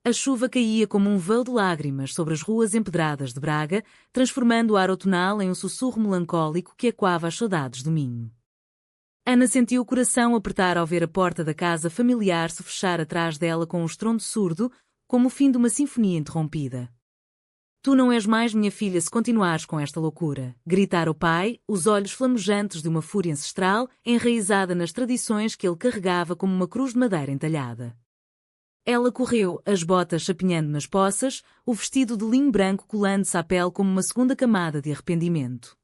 A chuva caía como um véu de lágrimas sobre as ruas empedradas de Braga, transformando o ar outonal em um sussurro melancólico que ecoava as saudades do Minho. Ana sentiu o coração apertar ao ver a porta da casa familiar se fechar atrás dela com um estrondo surdo, como o fim de uma sinfonia interrompida. Tu não és mais minha filha se continuares com esta loucura, gritara o pai, os olhos flamejantes de uma fúria ancestral, enraizada nas tradições que ele carregava como uma cruz de madeira entalhada. Ela correu, as botas chapinhando nas poças, o vestido de linho branco colando-se à pele como uma segunda camada de arrependimento.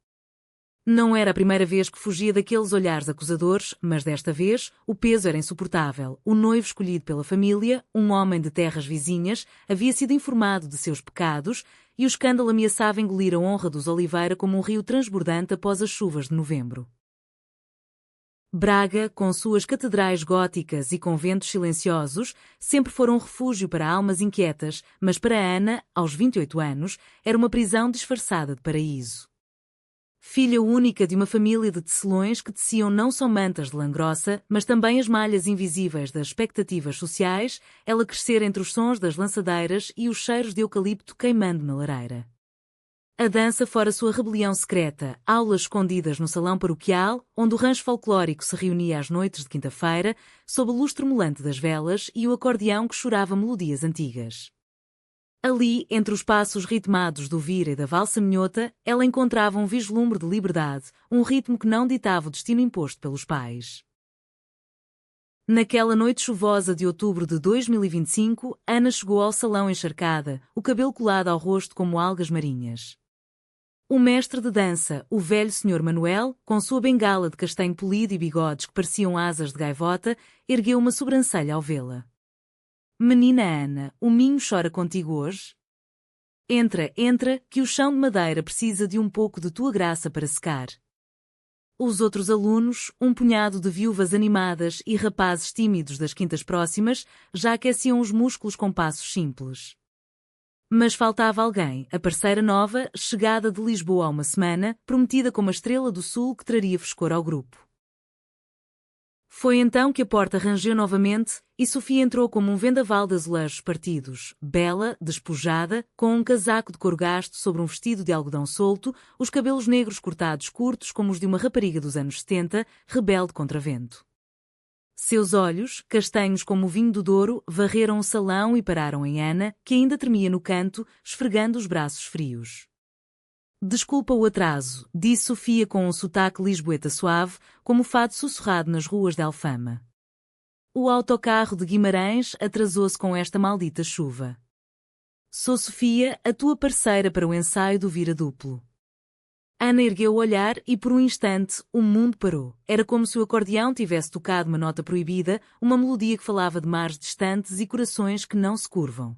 Não era a primeira vez que fugia daqueles olhares acusadores, mas desta vez o peso era insuportável. O noivo escolhido pela família, um homem de terras vizinhas, havia sido informado de seus pecados e o escândalo ameaçava engolir a honra dos Oliveira como um rio transbordante após as chuvas de novembro. Braga, com suas catedrais góticas e conventos silenciosos, sempre fora um refúgio para almas inquietas, mas para Ana, aos 28 anos, era uma prisão disfarçada de paraíso. Filha única de uma família de tecelões que teciam não só mantas de lã grossa, mas também as malhas invisíveis das expectativas sociais, ela crescera entre os sons das lançadeiras e os cheiros de eucalipto queimando na lareira. A dança fora sua rebelião secreta, aulas escondidas no salão paroquial, onde o rancho folclórico se reunia às noites de quinta-feira, sob a luz tremulante das velas e o acordeão que chorava melodias antigas. Ali, entre os passos ritmados do vira e da valsa minhota, ela encontrava um vislumbre de liberdade, um ritmo que não ditava o destino imposto pelos pais. Naquela noite chuvosa de outubro de 2025, Ana chegou ao salão encharcada, o cabelo colado ao rosto como algas marinhas. O mestre de dança, o velho Sr. Manuel, com sua bengala de castanho polido e bigodes que pareciam asas de gaivota, ergueu uma sobrancelha ao vê-la. Menina Ana, o Minho chora contigo hoje? Entra, entra, que o chão de madeira precisa de um pouco de tua graça para secar. Os outros alunos, um punhado de viúvas animadas e rapazes tímidos das quintas próximas, já aqueciam os músculos com passos simples. Mas faltava alguém, a parceira nova, chegada de Lisboa há uma semana, prometida como a estrela do sul que traria frescor ao grupo. Foi então que a porta rangeu novamente e Sofia entrou como um vendaval de azulejos partidos, bela, despojada, com um casaco de couro gasto sobre um vestido de algodão solto, os cabelos negros cortados curtos como os de uma rapariga dos anos 70, rebelde contra vento. Seus olhos, castanhos como o vinho do Douro, varreram o salão e pararam em Ana, que ainda tremia no canto, esfregando os braços frios. Desculpa o atraso, disse Sofia com um sotaque lisboeta suave, como o fado sussurrado nas ruas de Alfama. O autocarro de Guimarães atrasou-se com esta maldita chuva. Sou Sofia, a tua parceira para o ensaio do vira duplo. Ana ergueu o olhar e por um instante o mundo parou. Era como se o acordeão tivesse tocado uma nota proibida, uma melodia que falava de mares distantes e corações que não se curvam.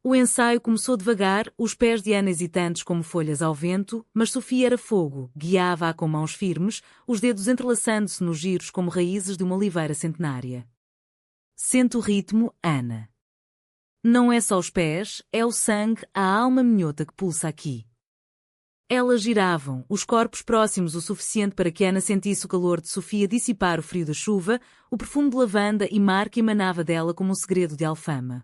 O ensaio começou devagar, os pés de Ana hesitantes como folhas ao vento, mas Sofia era fogo, guiava-a com mãos firmes, os dedos entrelaçando-se nos giros como raízes de uma oliveira centenária. Sente o ritmo, Ana. Não é só os pés, é o sangue, a alma minhota que pulsa aqui. Elas giravam, os corpos próximos o suficiente para que Ana sentisse o calor de Sofia dissipar o frio da chuva, o perfume de lavanda e mar que emanava dela como um segredo de Alfama.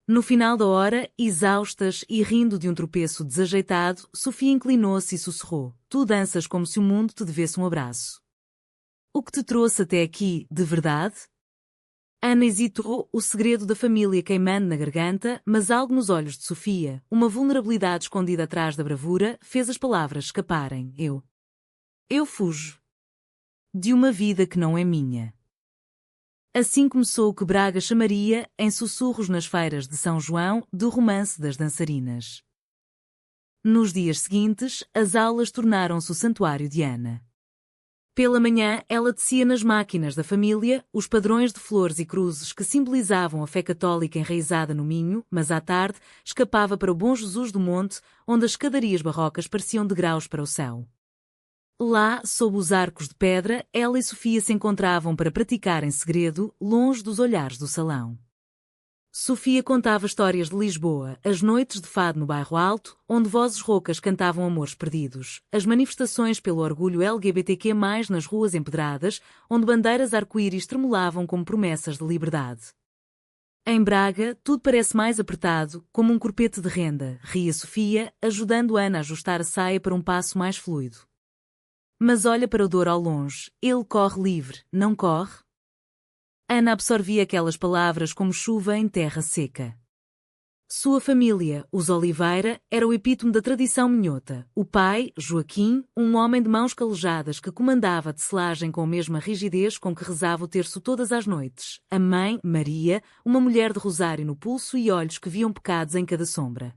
No final da hora, exaustas e rindo de um tropeço desajeitado, Sofia inclinou-se e sussurrou: Tu danças como se o mundo te devesse um abraço. O que te trouxe até aqui, de verdade? Ana hesitou, o segredo da família queimando na garganta, mas algo nos olhos de Sofia, uma vulnerabilidade escondida atrás da bravura, fez as palavras escaparem. Eu fujo. De uma vida que não é minha. Assim começou o que Braga chamaria, em sussurros nas feiras de São João, do romance das dançarinas. Nos dias seguintes, as aulas tornaram-se o santuário de Ana. Pela manhã, ela tecia nas máquinas da família os padrões de flores e cruzes que simbolizavam a fé católica enraizada no Minho, mas à tarde escapava para o Bom Jesus do Monte, onde as escadarias barrocas pareciam degraus para o céu. Lá, sob os arcos de pedra, ela e Sofia se encontravam para praticar em segredo, longe dos olhares do salão. Sofia contava histórias de Lisboa, as noites de fado no Bairro Alto, onde vozes roucas cantavam amores perdidos, as manifestações pelo orgulho LGBTQ+, nas ruas empedradas, onde bandeiras arco-íris tremulavam como promessas de liberdade. Em Braga, tudo parece mais apertado, como um corpete de renda, ria Sofia, ajudando Ana a ajustar a saia para um passo mais fluido. Mas olha para o Douro ao longe, ele corre livre, não corre? Ana absorvia aquelas palavras como chuva em terra seca. Sua família, os Oliveira, era o epítome da tradição minhota. O pai, Joaquim, um homem de mãos calejadas que comandava a tecelagem com a mesma rigidez com que rezava o terço todas as noites. A mãe, Maria, uma mulher de rosário no pulso e olhos que viam pecados em cada sombra.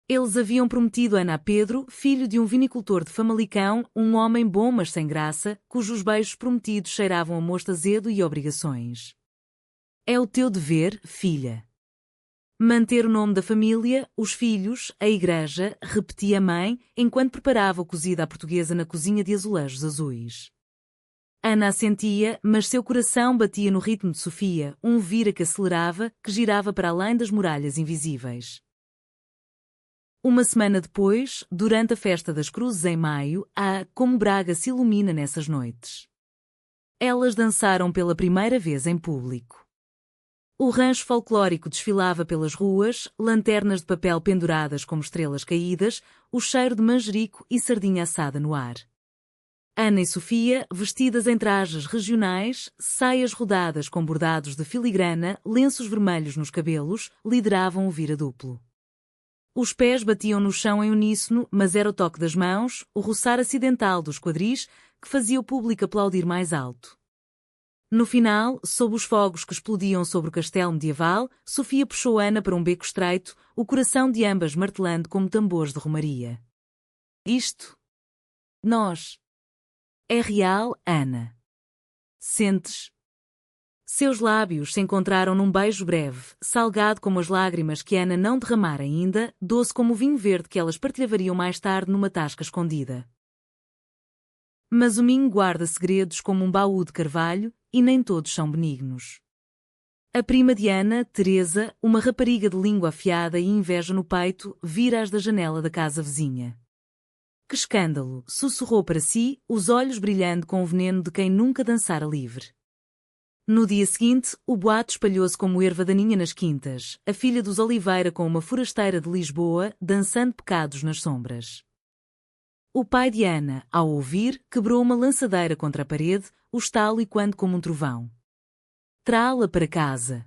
Eles haviam prometido Ana a Pedro, filho de um vinicultor de Famalicão, um homem bom mas sem graça, cujos beijos prometidos cheiravam a mosto azedo e obrigações. É o teu dever, filha. Manter o nome da família, os filhos, a igreja, repetia a mãe, enquanto preparava o cozido à portuguesa na cozinha de azulejos azuis. Ana assentia, mas seu coração batia no ritmo de Sofia, um vira que acelerava, que girava para além das muralhas invisíveis. Uma semana depois, durante a Festa das Cruzes em maio, como Braga se ilumina nessas noites. Elas dançaram pela primeira vez em público. O rancho folclórico desfilava pelas ruas, lanternas de papel penduradas como estrelas caídas, o cheiro de manjerico e sardinha assada no ar. Ana e Sofia, vestidas em trajes regionais, saias rodadas com bordados de filigrana, lenços vermelhos nos cabelos, lideravam o vira duplo. Os pés batiam no chão em uníssono, mas era o toque das mãos, o roçar acidental dos quadris, que fazia o público aplaudir mais alto. No final, sob os fogos que explodiam sobre o castelo medieval, Sofia puxou Ana para um beco estreito, o coração de ambas martelando como tambores de romaria. Isto? Nós. É real, Ana. Sentes? Seus lábios se encontraram num beijo breve, salgado como as lágrimas que Ana não derramara ainda, doce como o vinho verde que elas partilhariam mais tarde numa tasca escondida. Mas o Minho guarda segredos como um baú de carvalho, e nem todos são benignos. A prima de Ana, Teresa, uma rapariga de língua afiada e inveja no peito, vira-as da janela da casa vizinha. Que escândalo! Sussurrou para si, os olhos brilhando com o veneno de quem nunca dançara livre. No dia seguinte, o boato espalhou-se como erva daninha nas quintas, a filha dos Oliveira com uma forasteira de Lisboa, dançando pecados nas sombras. O pai de Ana, ao ouvir, quebrou uma lançadeira contra a parede, o estalo ecoando como um trovão. Trá-la para casa.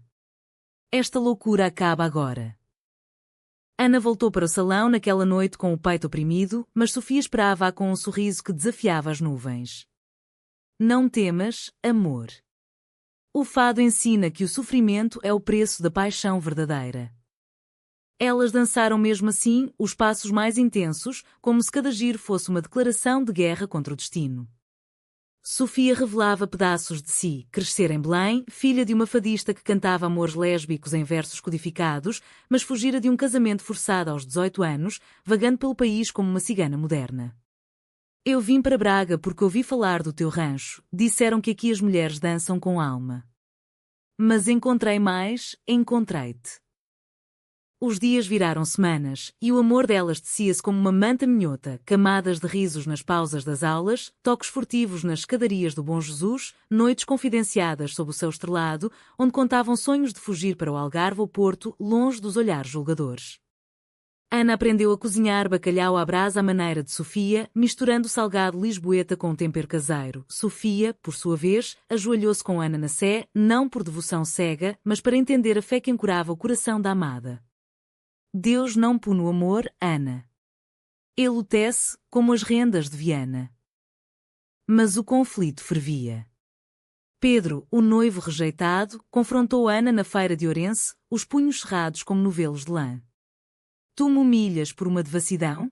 Esta loucura acaba agora. Ana voltou para o salão naquela noite com o peito oprimido, mas Sofia esperava-a com um sorriso que desafiava as nuvens. Não temas, amor. O fado ensina que o sofrimento é o preço da paixão verdadeira. Elas dançaram mesmo assim, os passos mais intensos, como se cada giro fosse uma declaração de guerra contra o destino. Sofia revelava pedaços de si, crescer em Belém, filha de uma fadista que cantava amores lésbicos em versos codificados, mas fugira de um casamento forçado aos 18 anos, vagando pelo país como uma cigana moderna. Eu vim para Braga porque ouvi falar do teu rancho, disseram que aqui as mulheres dançam com alma. Mas encontrei-te. Os dias viraram semanas, e o amor delas tecia-se como uma manta minhota, camadas de risos nas pausas das aulas, toques furtivos nas escadarias do Bom Jesus, noites confidenciadas sob o céu estrelado, onde contavam sonhos de fugir para o Algarve ou Porto, longe dos olhares julgadores. Ana aprendeu a cozinhar bacalhau à brasa à maneira de Sofia, misturando o salgado lisboeta com o tempero caseiro. Sofia, por sua vez, ajoelhou-se com Ana na sé, não por devoção cega, mas para entender a fé que ancorava o coração da amada. Deus não pune o amor, Ana. Ele o tece, como as rendas de Viana. Mas o conflito fervia. Pedro, o noivo rejeitado, confrontou Ana na feira de Ourense, os punhos cerrados como novelos de lã. Tu me humilhas por uma devassidão?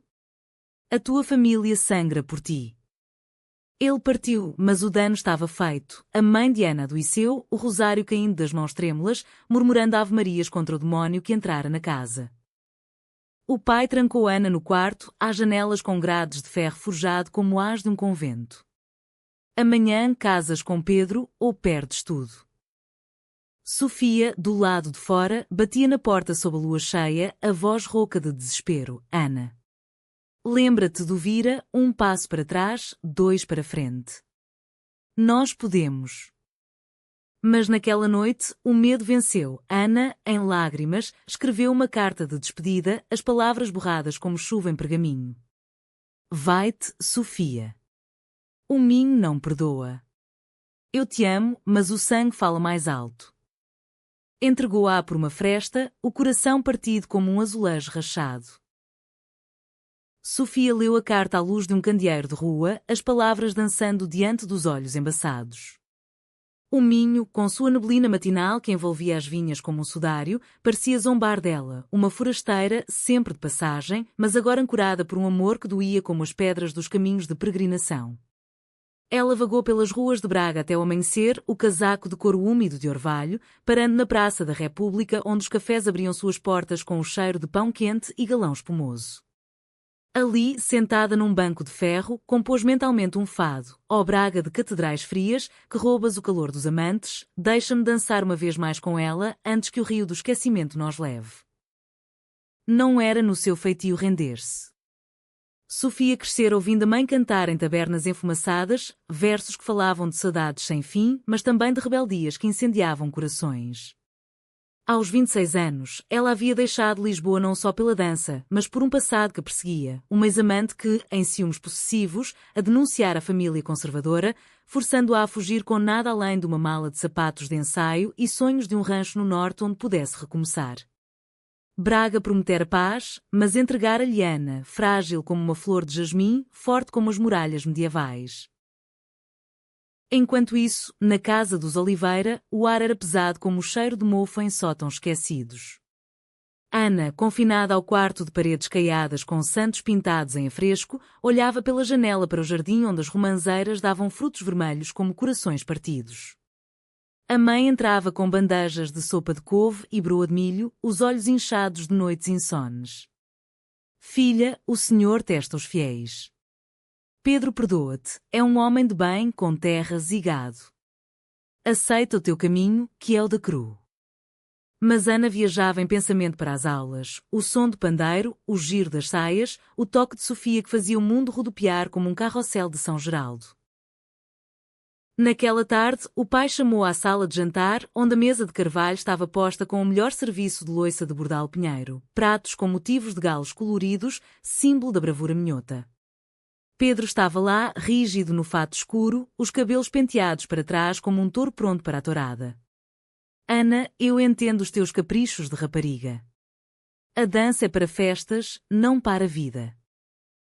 A tua família sangra por ti. Ele partiu, mas o dano estava feito. A mãe de Ana adoeceu, o rosário caindo das mãos trêmulas, murmurando ave-marias contra o demónio que entrara na casa. O pai trancou Ana no quarto, às janelas com grades de ferro forjado como as de um convento. Amanhã casas com Pedro ou perdes tudo. Sofia, do lado de fora, batia na porta sob a lua cheia, a voz rouca de desespero. Ana. Lembra-te do vira, um passo para trás, dois para frente. Nós podemos. Mas naquela noite, o medo venceu. Ana, em lágrimas, escreveu uma carta de despedida, as palavras borradas como chuva em pergaminho. Vai-te, Sofia. O Minho não perdoa. Eu te amo, mas o sangue fala mais alto. Entregou-a por uma fresta, o coração partido como um azulejo rachado. Sofia leu a carta à luz de um candeeiro de rua, as palavras dançando diante dos olhos embaçados. O Minho, com sua neblina matinal que envolvia as vinhas como um sudário, parecia zombar dela, uma forasteira, sempre de passagem, mas agora ancorada por um amor que doía como as pedras dos caminhos de peregrinação. Ela vagou pelas ruas de Braga até o amanhecer, o casaco de couro úmido de orvalho, parando na Praça da República, onde os cafés abriam suas portas com o cheiro de pão quente e galão espumoso. Ali, sentada num banco de ferro, compôs mentalmente um fado. Ó Braga de catedrais frias, que roubas o calor dos amantes, deixa-me dançar uma vez mais com ela, antes que o rio do esquecimento nos leve. Não era no seu feitio render-se. Sofia crescera ouvindo a mãe cantar em tabernas enfumaçadas, versos que falavam de saudades sem fim, mas também de rebeldias que incendiavam corações. Aos 26 anos, ela havia deixado Lisboa não só pela dança, mas por um passado que perseguia, uma ex-amante que, em ciúmes possessivos, a denunciara a família conservadora, forçando-a a fugir com nada além de uma mala de sapatos de ensaio e sonhos de um rancho no norte onde pudesse recomeçar. Braga prometera paz, mas entregara-lhe Ana, frágil como uma flor de jasmim, forte como as muralhas medievais. Enquanto isso, na casa dos Oliveira, o ar era pesado como o cheiro de mofo em sótãos esquecidos. Ana, confinada ao quarto de paredes caiadas com santos pintados em afresco, olhava pela janela para o jardim onde as romanzeiras davam frutos vermelhos como corações partidos. A mãe entrava com bandejas de sopa de couve e broa de milho, os olhos inchados de noites insones. Filha, o Senhor testa os fiéis. Pedro perdoa-te, é um homem de bem com terras e gado. Aceita o teu caminho, que é o da cru. Mas Ana viajava em pensamento para as aulas, o som do pandeiro, o giro das saias, o toque de Sofia que fazia o mundo rodopiar como um carrossel de São Geraldo. Naquela tarde, o pai chamou-a à sala de jantar, onde a mesa de carvalho estava posta com o melhor serviço de loiça de bordal pinheiro, pratos com motivos de galos coloridos, símbolo da bravura minhota. Pedro estava lá, rígido no fato escuro, os cabelos penteados para trás como um touro pronto para a tourada. Ana, eu entendo os teus caprichos de rapariga. A dança é para festas, não para a vida.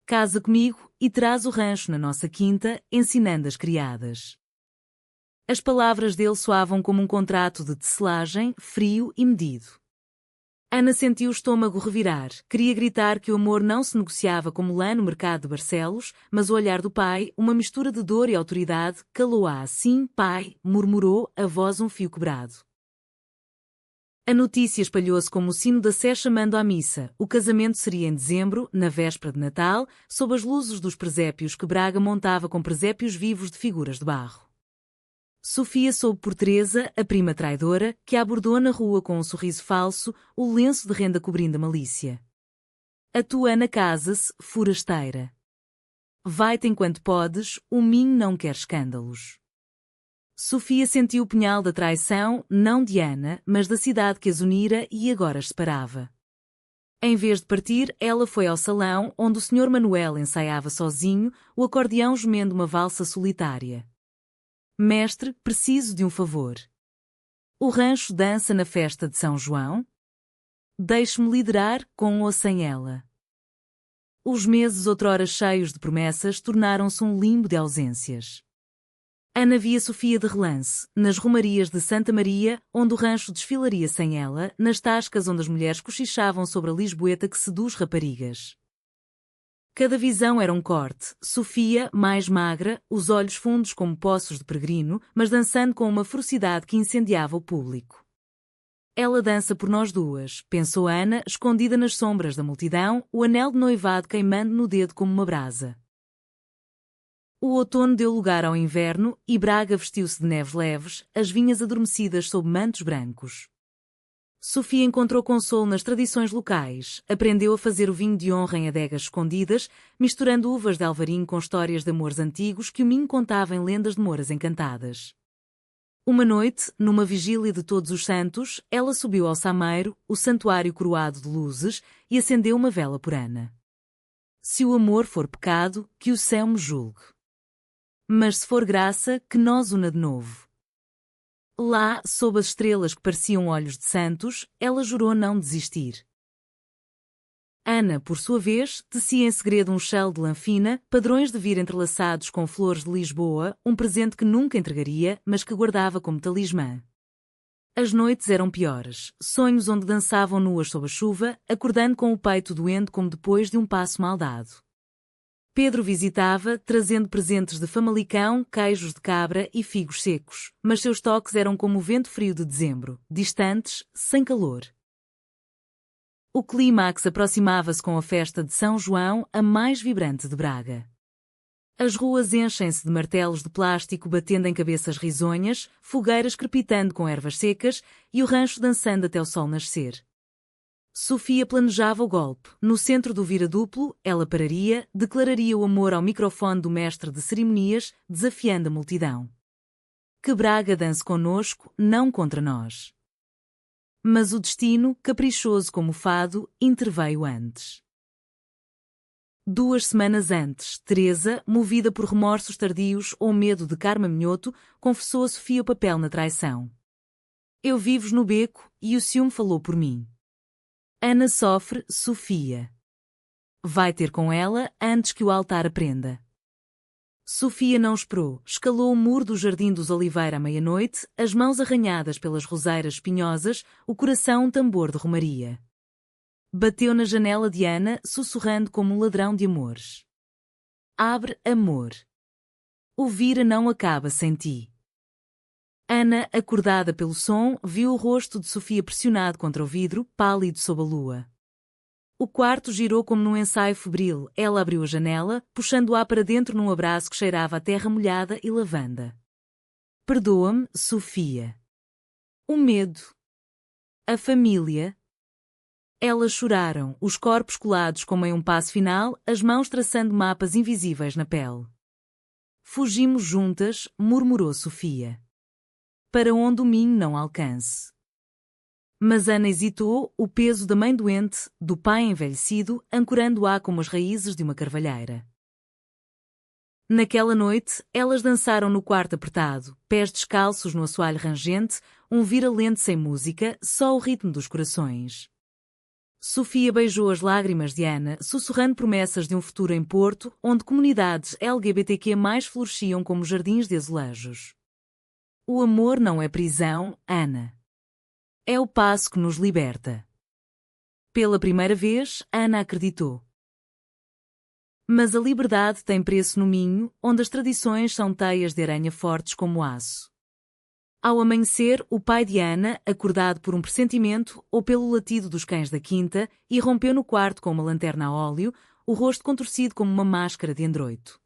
Casa comigo e traz o rancho na nossa quinta, ensinando as criadas. As palavras dele soavam como um contrato de tecelagem, frio e medido. Ana sentiu o estômago revirar, queria gritar que o amor não se negociava como lã no mercado de Barcelos, mas o olhar do pai, uma mistura de dor e autoridade, calou-a. Sim, pai, murmurou, a voz um fio quebrado. A notícia espalhou-se como o sino da sé chamando à missa. O casamento seria em dezembro, na véspera de Natal, sob as luzes dos presépios que Braga montava com presépios vivos de figuras de barro. Sofia soube por Teresa, a prima traidora, que a abordou na rua com um sorriso falso, o lenço de renda cobrindo a malícia. A tua Ana casa-se, forasteira. Vai-te enquanto podes, o Minho não quer escândalos. Sofia sentiu o punhal da traição, não de Ana, mas da cidade que as unira e agora as separava. Em vez de partir, ela foi ao salão, onde o Sr. Manuel ensaiava sozinho, o acordeão gemendo uma valsa solitária. Mestre, preciso de um favor. O rancho dança na festa de São João? Deixe-me liderar, com ou sem ela. Os meses outrora cheios de promessas tornaram-se um limbo de ausências. Ana via Sofia de relance, nas romarias de Santa Maria, onde o rancho desfilaria sem ela, nas tascas onde as mulheres cochichavam sobre a lisboeta que seduz raparigas. Cada visão era um corte, Sofia, mais magra, os olhos fundos como poços de peregrino, mas dançando com uma ferocidade que incendiava o público. Ela dança por nós duas, pensou Ana, escondida nas sombras da multidão, o anel de noivado queimando no dedo como uma brasa. O outono deu lugar ao inverno, e Braga vestiu-se de neves leves, as vinhas adormecidas sob mantos brancos. Sofia encontrou consolo nas tradições locais, aprendeu a fazer o vinho de honra em adegas escondidas, misturando uvas de alvarinho com histórias de amores antigos que o Minho contava em lendas de moras encantadas. Uma noite, numa vigília de Todos os Santos, ela subiu ao Sameiro, o santuário coroado de luzes, e acendeu uma vela por Ana. Se o amor for pecado, que o céu me julgue. Mas se for graça, que nos una de novo. Lá, sob as estrelas que pareciam olhos de santos, ela jurou não desistir. Ana, por sua vez, tecia em segredo um chale de lã fina, padrões de vir entrelaçados com flores de Lisboa, um presente que nunca entregaria, mas que guardava como talismã. As noites eram piores, sonhos onde dançavam nuas sob a chuva, acordando com o peito doendo como depois de um passo mal dado. Pedro visitava, trazendo presentes de Famalicão, queijos de cabra e figos secos, mas seus toques eram como o vento frio de dezembro, distantes, sem calor. O clímax aproximava-se com a festa de São João, a mais vibrante de Braga. As ruas enchem-se de martelos de plástico batendo em cabeças risonhas, fogueiras crepitando com ervas secas e o rancho dançando até o sol nascer. Sofia planejava o golpe. No centro do vira-duplo, ela pararia, declararia o amor ao microfone do mestre de cerimonias, desafiando a multidão. Que Braga dance conosco, não contra nós. Mas o destino, caprichoso como o fado, interveio antes. 2 semanas antes, Teresa, movida por remorsos tardios ou medo de karma minhoto, confessou a Sofia o papel na traição. Eu vivo no beco, e o ciúme falou por mim. Ana sofre, Sofia. Vai ter com ela antes que o altar aprenda. Sofia não esperou, escalou o muro do Jardim dos Oliveira à meia-noite, as mãos arranhadas pelas roseiras espinhosas, o coração um tambor de romaria. Bateu na janela de Ana, sussurrando como um ladrão de amores. Abre, amor. O vira não acaba sem ti. Ana, acordada pelo som, viu o rosto de Sofia pressionado contra o vidro, pálido sob a lua. O quarto girou como num ensaio febril. Ela abriu a janela, puxando-a para dentro num abraço que cheirava a terra molhada e lavanda. Perdoa-me, Sofia. O medo. A família. Elas choraram, os corpos colados como em um passo final, as mãos traçando mapas invisíveis na pele. Fugimos juntas, murmurou Sofia. Para onde o minho não alcance. Mas Ana hesitou, o peso da mãe doente, do pai envelhecido, ancorando-a como as raízes de uma carvalheira. Naquela noite, elas dançaram no quarto apertado, pés descalços no assoalho rangente, um vira-lente sem música, só o ritmo dos corações. Sofia beijou as lágrimas de Ana, sussurrando promessas de um futuro em Porto, onde comunidades LGBTQ+ floresciam como jardins de azulejos. O amor não é prisão, Ana. É o passo que nos liberta. Pela primeira vez, Ana acreditou. Mas a liberdade tem preço no Minho, onde as tradições são teias de aranha fortes como aço. Ao amanhecer, o pai de Ana, acordado por um pressentimento ou pelo latido dos cães da quinta, irrompeu no quarto com uma lanterna a óleo, o rosto contorcido como uma máscara de androito.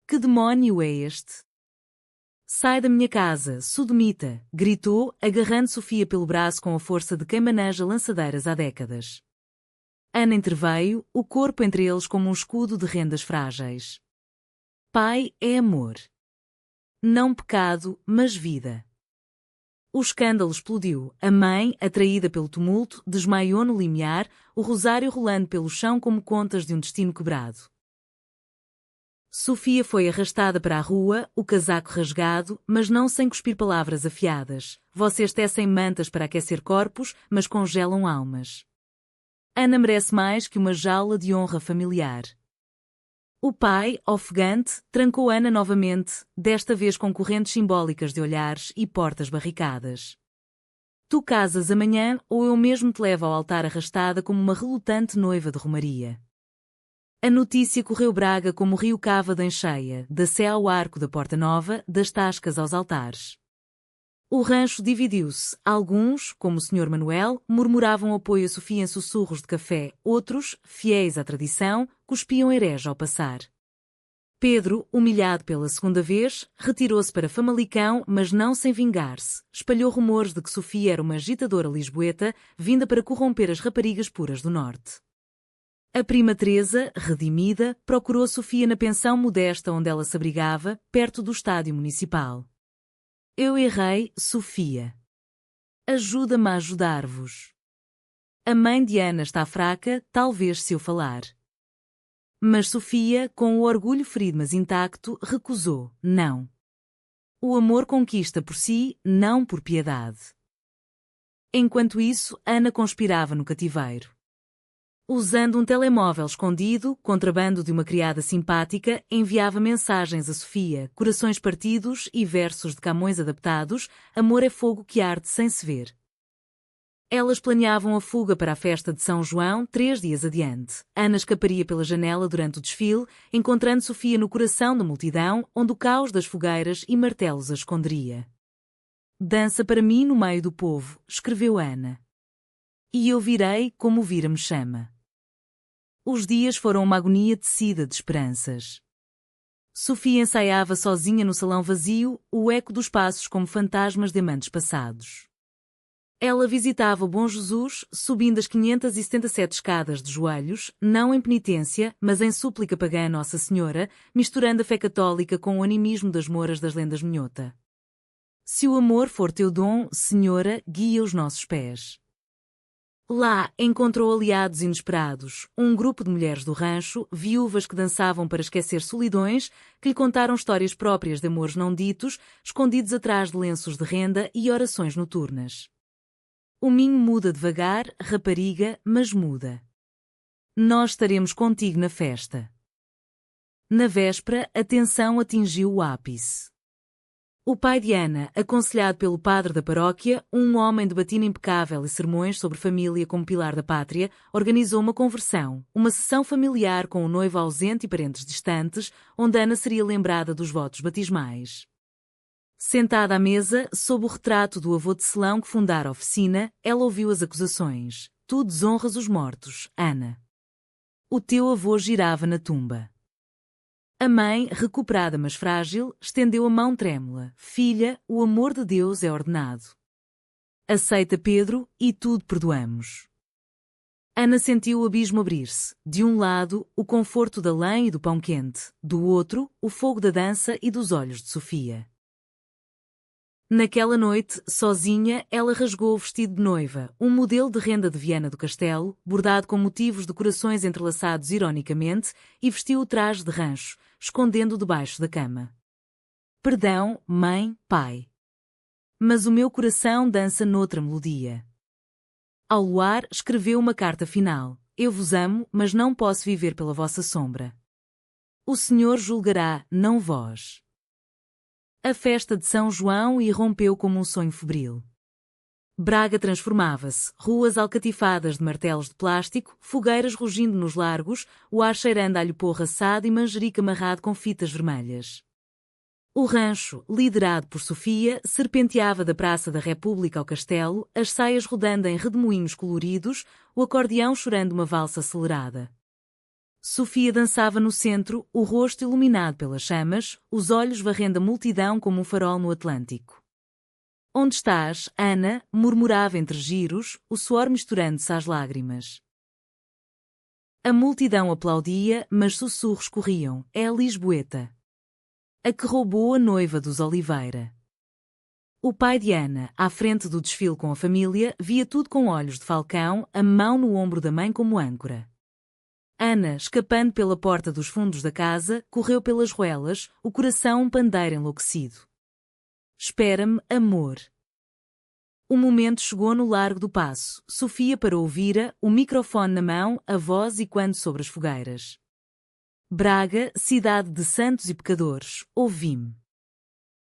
Que demónio é este? Sai da minha casa, sodomita, gritou, agarrando Sofia pelo braço com a força de quem maneja lançadeiras há décadas. Ana interveio, o corpo entre eles como um escudo de rendas frágeis. Pai é amor. Não pecado, mas vida. O escândalo explodiu. A mãe, atraída pelo tumulto, desmaiou no limiar, o rosário rolando pelo chão como contas de um destino quebrado. Sofia foi arrastada para a rua, o casaco rasgado, mas não sem cuspir palavras afiadas. Vocês tecem mantas para aquecer corpos, mas congelam almas. Ana merece mais que uma jaula de honra familiar. O pai, ofegante, trancou Ana novamente, desta vez com correntes simbólicas de olhares e portas barricadas. Tu casas amanhã ou eu mesmo te levo ao altar arrastada como uma relutante noiva de romaria. A notícia correu Braga como o rio Cávado em cheia, da Sé ao arco da Porta Nova, das Tascas aos altares. O rancho dividiu-se. Alguns, como o Sr. Manuel, murmuravam apoio a Sofia em sussurros de café. Outros, fiéis à tradição, cuspiam herege ao passar. Pedro, humilhado pela segunda vez, retirou-se para Famalicão, mas não sem vingar-se. Espalhou rumores de que Sofia era uma agitadora lisboeta, vinda para corromper as raparigas puras do norte. A prima Teresa, redimida, procurou Sofia na pensão modesta onde ela se abrigava, perto do estádio municipal. Eu errei, Sofia. Ajuda-me a ajudar-vos. A mãe de Ana está fraca, talvez se eu falar. Mas Sofia, com o orgulho ferido mas intacto, recusou, não. O amor conquista por si, não por piedade. Enquanto isso, Ana conspirava no cativeiro. Usando um telemóvel escondido, contrabando de uma criada simpática, enviava mensagens a Sofia, corações partidos e versos de Camões adaptados, amor é fogo que arde sem se ver. Elas planeavam a fuga para a festa de São João 3 dias adiante. Ana escaparia pela janela durante o desfile, encontrando Sofia no coração da multidão, onde o caos das fogueiras e martelos a esconderia. Dança para mim no meio do povo, escreveu Ana. E eu virei como o vira me chama. Os dias foram uma agonia tecida de esperanças. Sofia ensaiava sozinha no salão vazio, o eco dos passos como fantasmas de amantes passados. Ela visitava o Bom Jesus, subindo as 577 escadas de joelhos, não em penitência, mas em súplica pagã a Nossa Senhora, misturando a fé católica com o animismo das moras das lendas minhota. Se o amor for teu dom, Senhora, guia os nossos pés. Lá encontrou aliados inesperados, um grupo de mulheres do rancho, viúvas que dançavam para esquecer solidões, que lhe contaram histórias próprias de amores não ditos, escondidos atrás de lenços de renda e orações noturnas. O Minho muda devagar, rapariga, mas muda. Nós estaremos contigo na festa. Na véspera, a tensão atingiu o ápice. O pai de Ana, aconselhado pelo padre da paróquia, um homem de batina impecável e sermões sobre família como pilar da pátria, organizou uma conversão, uma sessão familiar com o noivo ausente e parentes distantes, onde Ana seria lembrada dos votos batismais. Sentada à mesa, sob o retrato do avô de Celão que fundara a oficina, ela ouviu as acusações. Tu desonras os mortos, Ana. O teu avô girava na tumba. A mãe, recuperada mas frágil, estendeu a mão trêmula. Filha, o amor de Deus é ordenado. Aceita Pedro, e tudo perdoamos. Ana sentiu o abismo abrir-se. De um lado, o conforto da lã e do pão quente. Do outro, o fogo da dança e dos olhos de Sofia. Naquela noite, sozinha, ela rasgou o vestido de noiva, um modelo de renda de Viana do Castelo, bordado com motivos de corações entrelaçados ironicamente, e vestiu o traje de rancho, escondendo-o debaixo da cama. Perdão, mãe, pai. Mas o meu coração dança noutra melodia. Ao luar, escreveu uma carta final. Eu vos amo, mas não posso viver pela vossa sombra. O Senhor julgará, não vós. A festa de São João irrompeu como um sonho febril. Braga transformava-se, ruas alcatifadas de martelos de plástico, fogueiras rugindo nos largos, o ar cheirando a alho porro assado e manjerico amarrado com fitas vermelhas. O rancho, liderado por Sofia, serpenteava da Praça da República ao castelo, as saias rodando em redemoinhos coloridos, o acordeão chorando uma valsa acelerada. Sofia dançava no centro, o rosto iluminado pelas chamas, os olhos varrendo a multidão como um farol no Atlântico. Onde estás, Ana? Murmurava entre giros, o suor misturando-se às lágrimas. A multidão aplaudia, mas sussurros corriam. É a Lisboeta. A que roubou a noiva dos Oliveira. O pai de Ana, à frente do desfile com a família, via tudo com olhos de falcão, a mão no ombro da mãe como âncora. Ana, escapando pela porta dos fundos da casa, correu pelas ruelas, o coração um pandeiro enlouquecido. Espera-me, amor. O momento chegou no largo do paço. Sofia parou ouvira, o microfone na mão, a voz ecoando sobre as fogueiras. Braga, cidade de santos e pecadores, ouvi-me.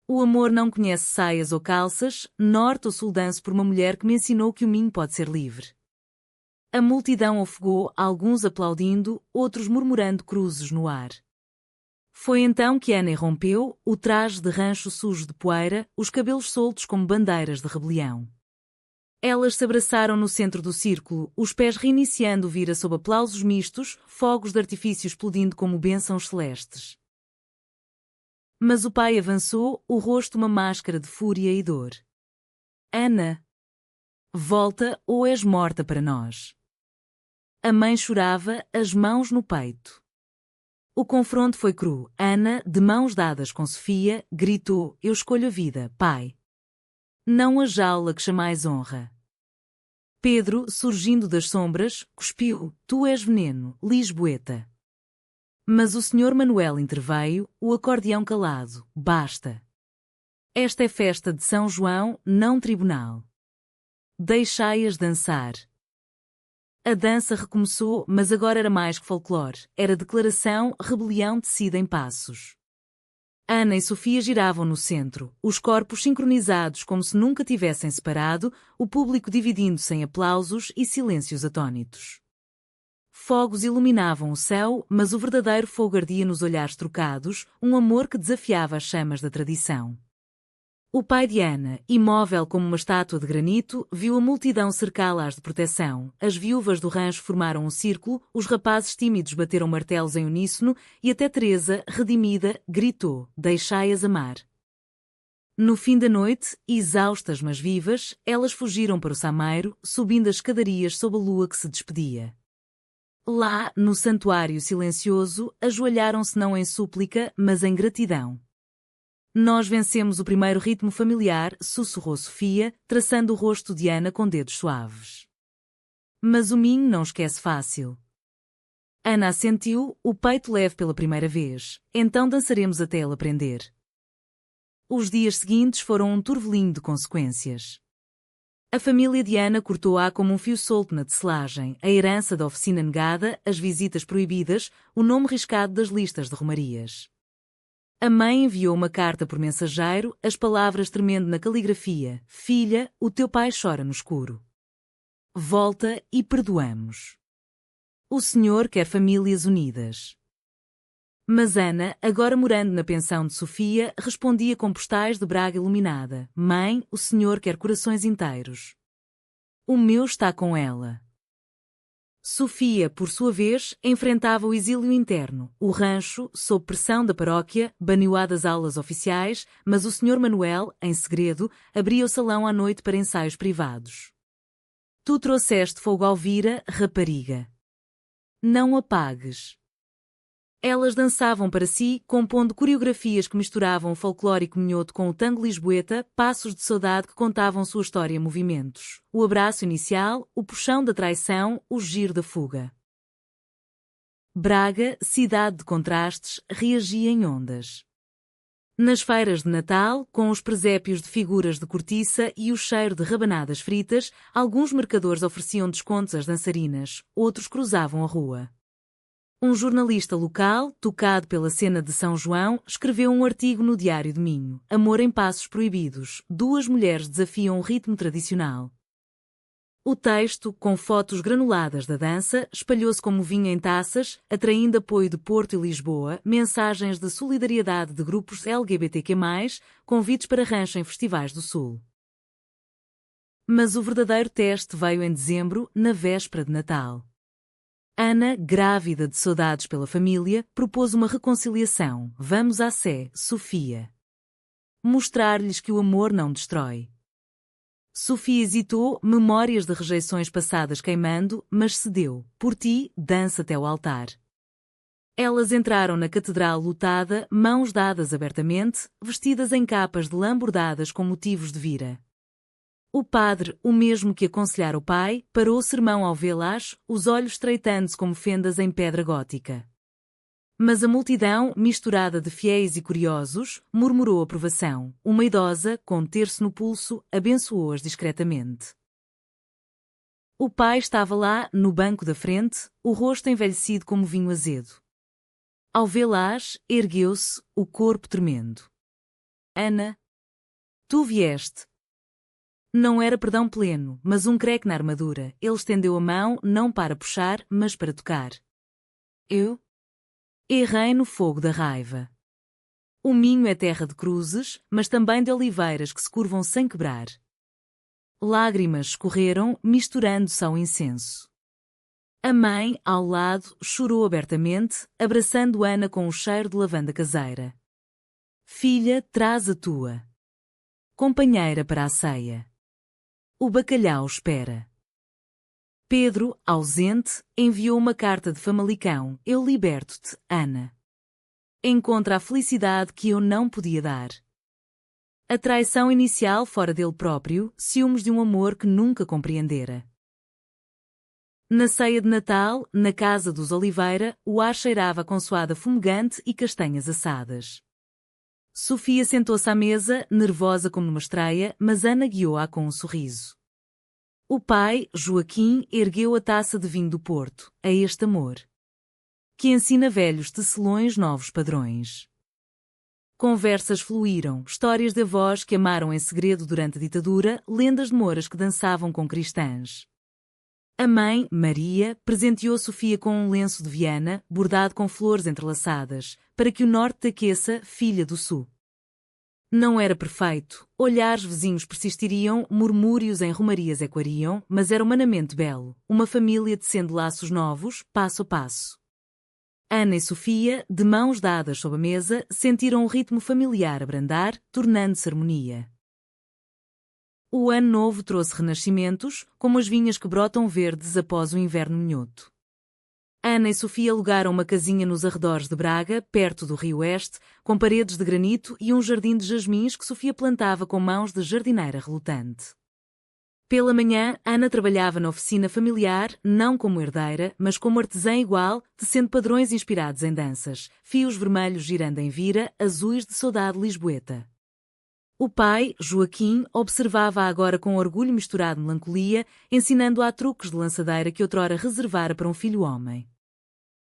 O amor não conhece saias ou calças, norte ou sul danço por uma mulher que me ensinou que o Minho pode ser livre. A multidão ofegou, alguns aplaudindo, outros murmurando cruzes no ar. Foi então que Ana irrompeu, o traje de rancho sujo de poeira, os cabelos soltos como bandeiras de rebelião. Elas se abraçaram no centro do círculo, os pés reiniciando vira sob aplausos mistos, fogos de artifício explodindo como bênçãos celestes. Mas o pai avançou, o rosto uma máscara de fúria e dor. Ana! Volta ou és morta para nós. A mãe chorava, as mãos no peito. O confronto foi cru. Ana, de mãos dadas com Sofia, gritou: Eu escolho a vida, pai. Não a jaula que chamais honra. Pedro, surgindo das sombras, cuspiu: Tu és veneno, Lisboeta. Mas o senhor Manuel interveio, o acordeão calado: Basta. Esta é festa de São João, não tribunal. Deixai-as dançar. A dança recomeçou, mas agora era mais que folclore, era declaração, rebelião tecida em passos. Ana e Sofia giravam no centro, os corpos sincronizados como se nunca tivessem separado, o público dividindo-se em aplausos e silêncios atônitos. Fogos iluminavam o céu, mas o verdadeiro fogo ardia nos olhares trocados, um amor que desafiava as chamas da tradição. O pai de Ana, imóvel como uma estátua de granito, viu a multidão cercá-la de proteção, as viúvas do rancho formaram um círculo, os rapazes tímidos bateram martelos em uníssono e até Teresa, redimida, gritou: Deixai-as amar. No fim da noite, exaustas mas vivas, elas fugiram para o sameiro, subindo as escadarias sob a lua que se despedia. Lá, no santuário silencioso, ajoelharam-se não em súplica, mas em gratidão. Nós vencemos o primeiro ritmo familiar, sussurrou Sofia, traçando o rosto de Ana com dedos suaves. Mas o Minho não esquece fácil. Ana assentiu, o peito leve pela primeira vez. Então dançaremos até ele aprender. Os dias seguintes foram um turvelinho de consequências. A família de Ana cortou-a como um fio solto na tecelagem, a herança da oficina negada, as visitas proibidas, o nome riscado das listas de romarias. A mãe enviou uma carta por mensageiro, as palavras tremendo na caligrafia: Filha, o teu pai chora no escuro. Volta e perdoamos. O Senhor quer famílias unidas. Mas Ana, agora morando na pensão de Sofia, respondia com postais de Braga iluminada: Mãe, o Senhor quer corações inteiros. O meu está com ela. Sofia, por sua vez, enfrentava o exílio interno. O rancho, sob pressão da paróquia, baniu das aulas oficiais, mas o Sr. Manuel, em segredo, abria o salão à noite para ensaios privados. Tu trouxeste fogo à Alvira, rapariga. Não apagues. Elas dançavam para si, compondo coreografias que misturavam o folclórico minhoto com o tango lisboeta, passos de saudade que contavam sua história em movimentos, o abraço inicial, o puxão da traição, o giro da fuga. Braga, cidade de contrastes, reagia em ondas. Nas feiras de Natal, com os presépios de figuras de cortiça e o cheiro de rabanadas fritas, alguns mercadores ofereciam descontos às dançarinas, outros cruzavam a rua. Um jornalista local, tocado pela cena de São João, escreveu um artigo no Diário de Minho: Amor em passos proibidos, duas mulheres desafiam o ritmo tradicional. O texto, com fotos granuladas da dança, espalhou-se como vinho em taças, atraindo apoio de Porto e Lisboa, mensagens de solidariedade de grupos LGBTQ+, convites para rancho em festivais do Sul. Mas o verdadeiro teste veio em dezembro, na véspera de Natal. Ana, grávida de saudades pela família, propôs uma reconciliação. Vamos à Sé, Sofia. Mostrar-lhes que o amor não destrói. Sofia hesitou, memórias de rejeições passadas queimando, mas cedeu. Por ti, dança até o altar. Elas entraram na catedral lotada, mãos dadas abertamente, vestidas em capas de lã bordadas com motivos de vira. O padre, o mesmo que aconselhara o pai, parou o sermão ao vê-las, os olhos estreitando-se como fendas em pedra gótica. Mas a multidão, misturada de fiéis e curiosos, murmurou aprovação. Uma idosa, com terço no pulso, abençoou-as discretamente. O pai estava lá, no banco da frente, o rosto envelhecido como vinho azedo. Ao vê-las, ergueu-se, o corpo tremendo. Ana, tu vieste. Não era perdão pleno, mas um creque na armadura. Ele estendeu a mão, não para puxar, mas para tocar. Eu? Errei no fogo da raiva. O Minho é terra de cruzes, mas também de oliveiras que se curvam sem quebrar. Lágrimas escorreram, misturando-se ao incenso. A mãe, ao lado, chorou abertamente, abraçando Ana com o cheiro de lavanda caseira. Filha, traz a tua companheira para a ceia. O bacalhau espera. Pedro, ausente, enviou uma carta de Famalicão. Eu liberto-te, Ana. Encontra a felicidade que eu não podia dar. A traição inicial fora dele próprio, ciúmes de um amor que nunca compreendera. Na ceia de Natal, na casa dos Oliveira, o ar cheirava a consoada fumegante e castanhas assadas. Sofia sentou-se à mesa, nervosa como numa estreia, mas Ana guiou-a com um sorriso. O pai, Joaquim, ergueu a taça de vinho do Porto, a este amor, que ensina velhos tecelões novos padrões. Conversas fluíram, histórias de avós que amaram em segredo durante a ditadura, lendas de mouras que dançavam com cristãs. A mãe, Maria, presenteou Sofia com um lenço de Viana, bordado com flores entrelaçadas, para que o norte te aqueça, filha do sul. Não era perfeito, olhares vizinhos persistiriam, murmúrios em romarias ecoariam, mas era humanamente belo, uma família tecendo laços novos, passo a passo. Ana e Sofia, de mãos dadas sob a mesa, sentiram o ritmo familiar abrandar, tornando-se harmonia. O ano novo trouxe renascimentos, como as vinhas que brotam verdes após o inverno minhoto. Ana e Sofia alugaram uma casinha nos arredores de Braga, perto do Rio Oeste, com paredes de granito e um jardim de jasmins que Sofia plantava com mãos de jardineira relutante. Pela manhã, Ana trabalhava na oficina familiar, não como herdeira, mas como artesã igual, tecendo padrões inspirados em danças, fios vermelhos girando em vira, azuis de saudade lisboeta. O pai, Joaquim, observava-a agora com orgulho misturado de melancolia, ensinando-a truques de lançadeira que outrora reservara para um filho homem.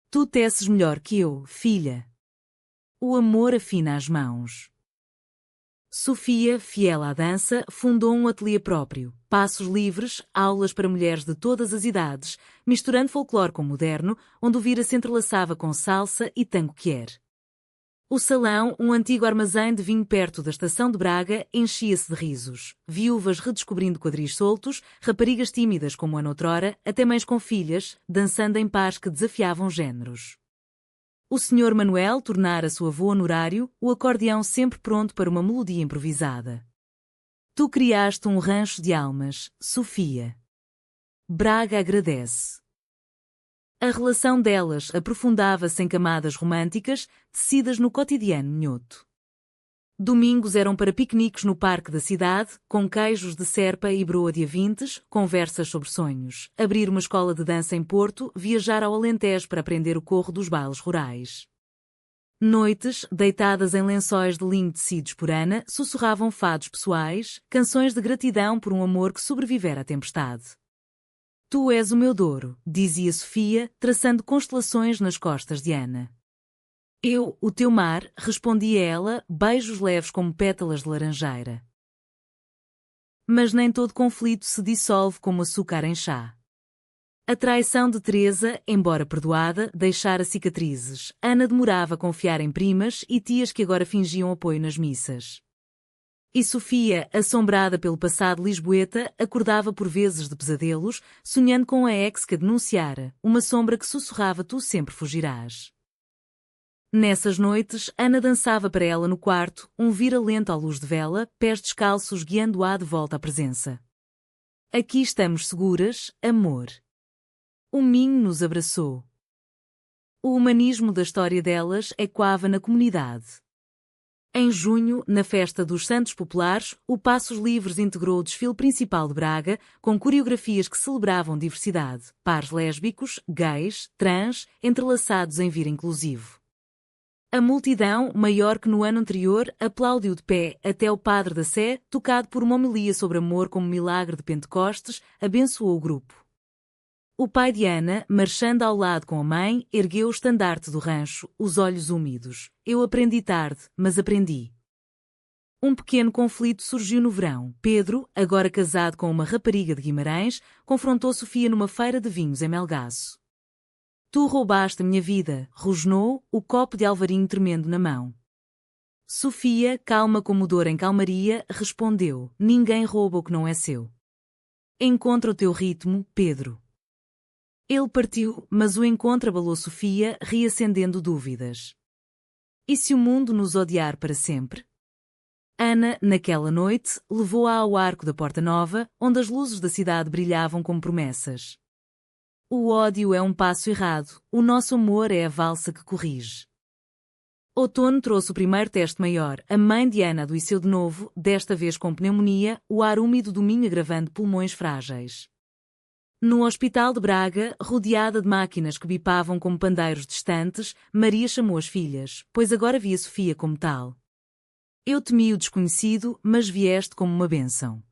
Tu teces melhor que eu, filha. O amor afina as mãos. Sofia, fiel à dança, fundou um ateliê próprio, passos livres, aulas para mulheres de todas as idades, misturando folclore com moderno, onde o vira se entrelaçava com salsa e tango quier. O salão, um antigo armazém de vinho perto da estação de Braga, enchia-se de risos. Viúvas redescobrindo quadris soltos, raparigas tímidas como a noutrora, até mães com filhas, dançando em pares que desafiavam géneros. O Sr. Manuel tornara seu avô honorário, o acordeão sempre pronto para uma melodia improvisada. Tu criaste um rancho de almas, Sofia. Braga agradece. A relação delas aprofundava-se em camadas românticas, tecidas no cotidiano minhoto. Domingos eram para piqueniques no parque da cidade, com queijos de serpa e broa de avintes, conversas sobre sonhos, abrir uma escola de dança em Porto, viajar ao Alentejo para aprender o corro dos bailes rurais. Noites, deitadas em lençóis de linho tecidos por Ana, sussurravam fados pessoais, canções de gratidão por um amor que sobrevivera à tempestade. Tu és o meu Douro, dizia Sofia, traçando constelações nas costas de Ana. Eu, o teu mar, respondia ela, beijos leves como pétalas de laranjeira. Mas nem todo conflito se dissolve como açúcar em chá. A traição de Teresa, embora perdoada, deixara cicatrizes. Ana demorava a confiar em primas e tias que agora fingiam apoio nas missas. E Sofia, assombrada pelo passado lisboeta, acordava por vezes de pesadelos, sonhando com a ex que a denunciara, uma sombra que sussurrava tu sempre fugirás. Nessas noites, Ana dançava para ela no quarto, um vira lento à luz de vela, pés descalços guiando-a de volta à presença. Aqui estamos seguras, amor. O Minho nos abraçou. O humanismo da história delas ecoava na comunidade. Em junho, na festa dos Santos Populares, o Passos Livres integrou o desfile principal de Braga, com coreografias que celebravam diversidade, pares lésbicos, gays, trans, entrelaçados em vira inclusivo. A multidão, maior que no ano anterior, aplaudiu de pé até o padre da Sé, tocado por uma homilia sobre amor como milagre de Pentecostes, abençoou o grupo. O pai de Ana, marchando ao lado com a mãe, ergueu o estandarte do rancho, os olhos úmidos. Eu aprendi tarde, mas aprendi. Um pequeno conflito surgiu no verão. Pedro, agora casado com uma rapariga de Guimarães, confrontou Sofia numa feira de vinhos em Melgaço. Tu roubaste a minha vida, rosnou, o copo de alvarinho tremendo na mão. Sofia, calma como dor em calmaria, respondeu, ninguém rouba o que não é seu. Encontra o teu ritmo, Pedro. Ele partiu, mas o encontro abalou Sofia, reacendendo dúvidas. E se o mundo nos odiar para sempre? Ana, naquela noite, levou-a ao arco da Porta Nova, onde as luzes da cidade brilhavam como promessas. O ódio é um passo errado, o nosso amor é a valsa que corrige. Outono trouxe o primeiro teste maior. A mãe de Ana adoeceu de novo, desta vez com pneumonia, o ar úmido do Minho agravando pulmões frágeis. No hospital de Braga, rodeada de máquinas que bipavam como pandeiros distantes, Maria chamou as filhas, pois agora via Sofia como tal. Eu temi o desconhecido, mas vieste como uma bênção.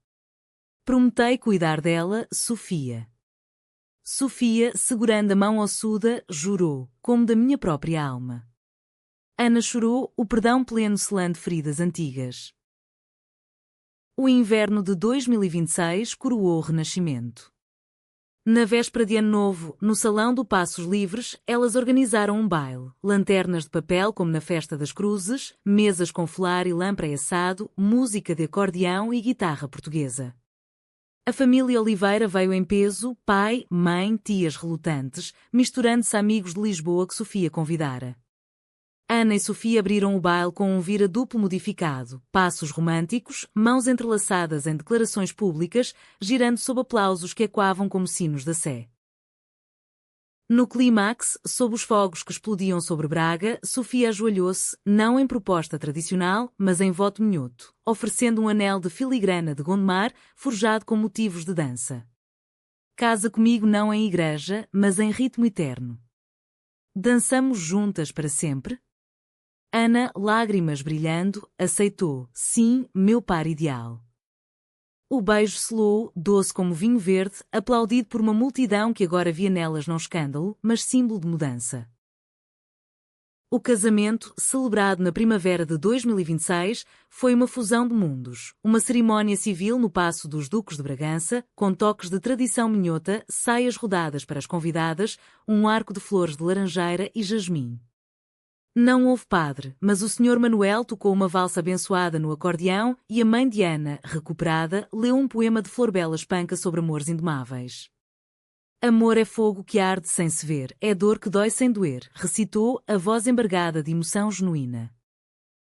Prometei cuidar dela, Sofia. Sofia, segurando a mão ossuda, jurou, como da minha própria alma. Ana chorou, o perdão pleno selando feridas antigas. O inverno de 2026 coroou o renascimento. Na véspera de Ano Novo, no Salão do Passos Livres, elas organizaram um baile, lanternas de papel como na Festa das Cruzes, mesas com folar e lamprey assado, música de acordeão e guitarra portuguesa. A família Oliveira veio em peso, pai, mãe, tias relutantes, misturando-se a amigos de Lisboa que Sofia convidara. Ana e Sofia abriram o baile com um vira duplo modificado, passos românticos, mãos entrelaçadas em declarações públicas, girando sob aplausos que ecoavam como sinos da Sé. No clímax, sob os fogos que explodiam sobre Braga, Sofia ajoelhou-se, não em proposta tradicional, mas em voto minhoto, oferecendo um anel de filigrana de Gondomar, forjado com motivos de dança. Casa comigo não em igreja, mas em ritmo eterno. Dançamos juntas para sempre? Ana, lágrimas brilhando, aceitou, sim, meu par ideal. O beijo selou, doce como vinho verde, aplaudido por uma multidão que agora via nelas não escândalo, mas símbolo de mudança. O casamento, celebrado na primavera de 2026, foi uma fusão de mundos, uma cerimónia civil no Paço dos Duques de Bragança, com toques de tradição minhota, saias rodadas para as convidadas, um arco de flores de laranjeira e jasmim. Não houve padre, mas o Sr. Manuel tocou uma valsa abençoada no acordeão e a mãe de Ana, recuperada, leu um poema de Florbela Espanca sobre amores indomáveis. Amor é fogo que arde sem se ver, é dor que dói sem doer, recitou, a voz embargada de emoção genuína.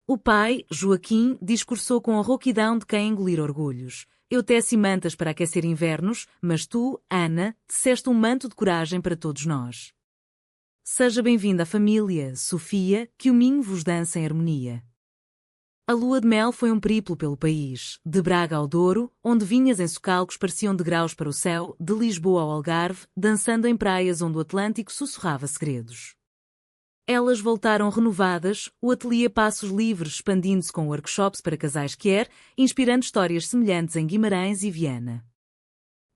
O pai, Joaquim, discursou com a rouquidão de quem engolir orgulhos. Eu teci mantas para aquecer invernos, mas tu, Ana, teceste um manto de coragem para todos nós. Seja bem-vinda à família, Sofia, que o Minho vos dança em harmonia. A lua de mel foi um periplo pelo país, de Braga ao Douro, onde vinhas em socalcos pareciam degraus para o céu, de Lisboa ao Algarve, dançando em praias onde o Atlântico sussurrava segredos. Elas voltaram renovadas, o ateliê Passos Livres expandindo-se com workshops para casais quer, inspirando histórias semelhantes em Guimarães e Viana.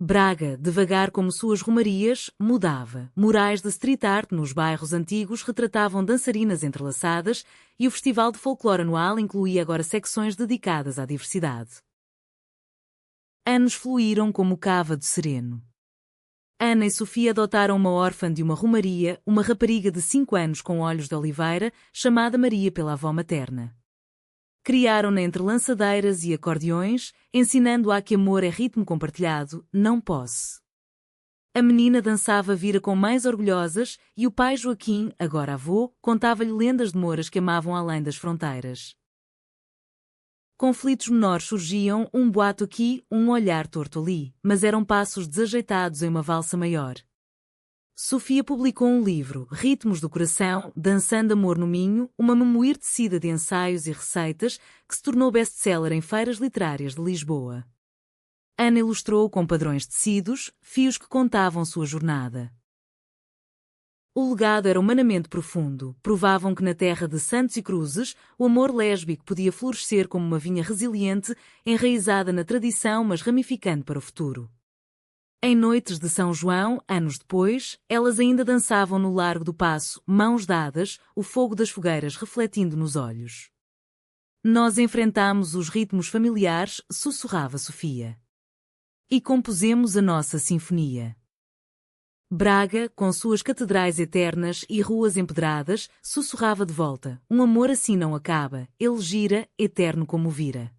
Braga, devagar como suas romarias, mudava. Murais de street art nos bairros antigos retratavam dançarinas entrelaçadas e o Festival de Folclore anual incluía agora secções dedicadas à diversidade. Anos fluíram como cava de sereno. Ana e Sofia adotaram uma órfã de uma romaria, uma rapariga de 5 anos com olhos de oliveira, chamada Maria pela avó materna. Criaram-na entre lançadeiras e acordeões, ensinando-a que amor é ritmo compartilhado, não posse. A menina dançava vira com mães orgulhosas e o pai Joaquim, agora avô, contava-lhe lendas de moras que amavam além das fronteiras. Conflitos menores surgiam, um boato aqui, um olhar torto ali, mas eram passos desajeitados em uma valsa maior. Sofia publicou um livro, Ritmos do Coração, Dançando Amor no Minho, uma memoir tecida de ensaios e receitas que se tornou best-seller em feiras literárias de Lisboa. Ana ilustrou com padrões tecidos, fios que contavam sua jornada. O legado era humanamente profundo, provavam que na terra de Santos e Cruzes, o amor lésbico podia florescer como uma vinha resiliente, enraizada na tradição mas ramificando para o futuro. Em noites de São João, anos depois, elas ainda dançavam no Largo do Paço, mãos dadas, o fogo das fogueiras refletindo nos olhos. Nós enfrentámos os ritmos familiares, sussurrava Sofia. E compusemos a nossa sinfonia. Braga, com suas catedrais eternas e ruas empedradas, sussurrava de volta, um amor assim não acaba, ele gira, eterno como vira.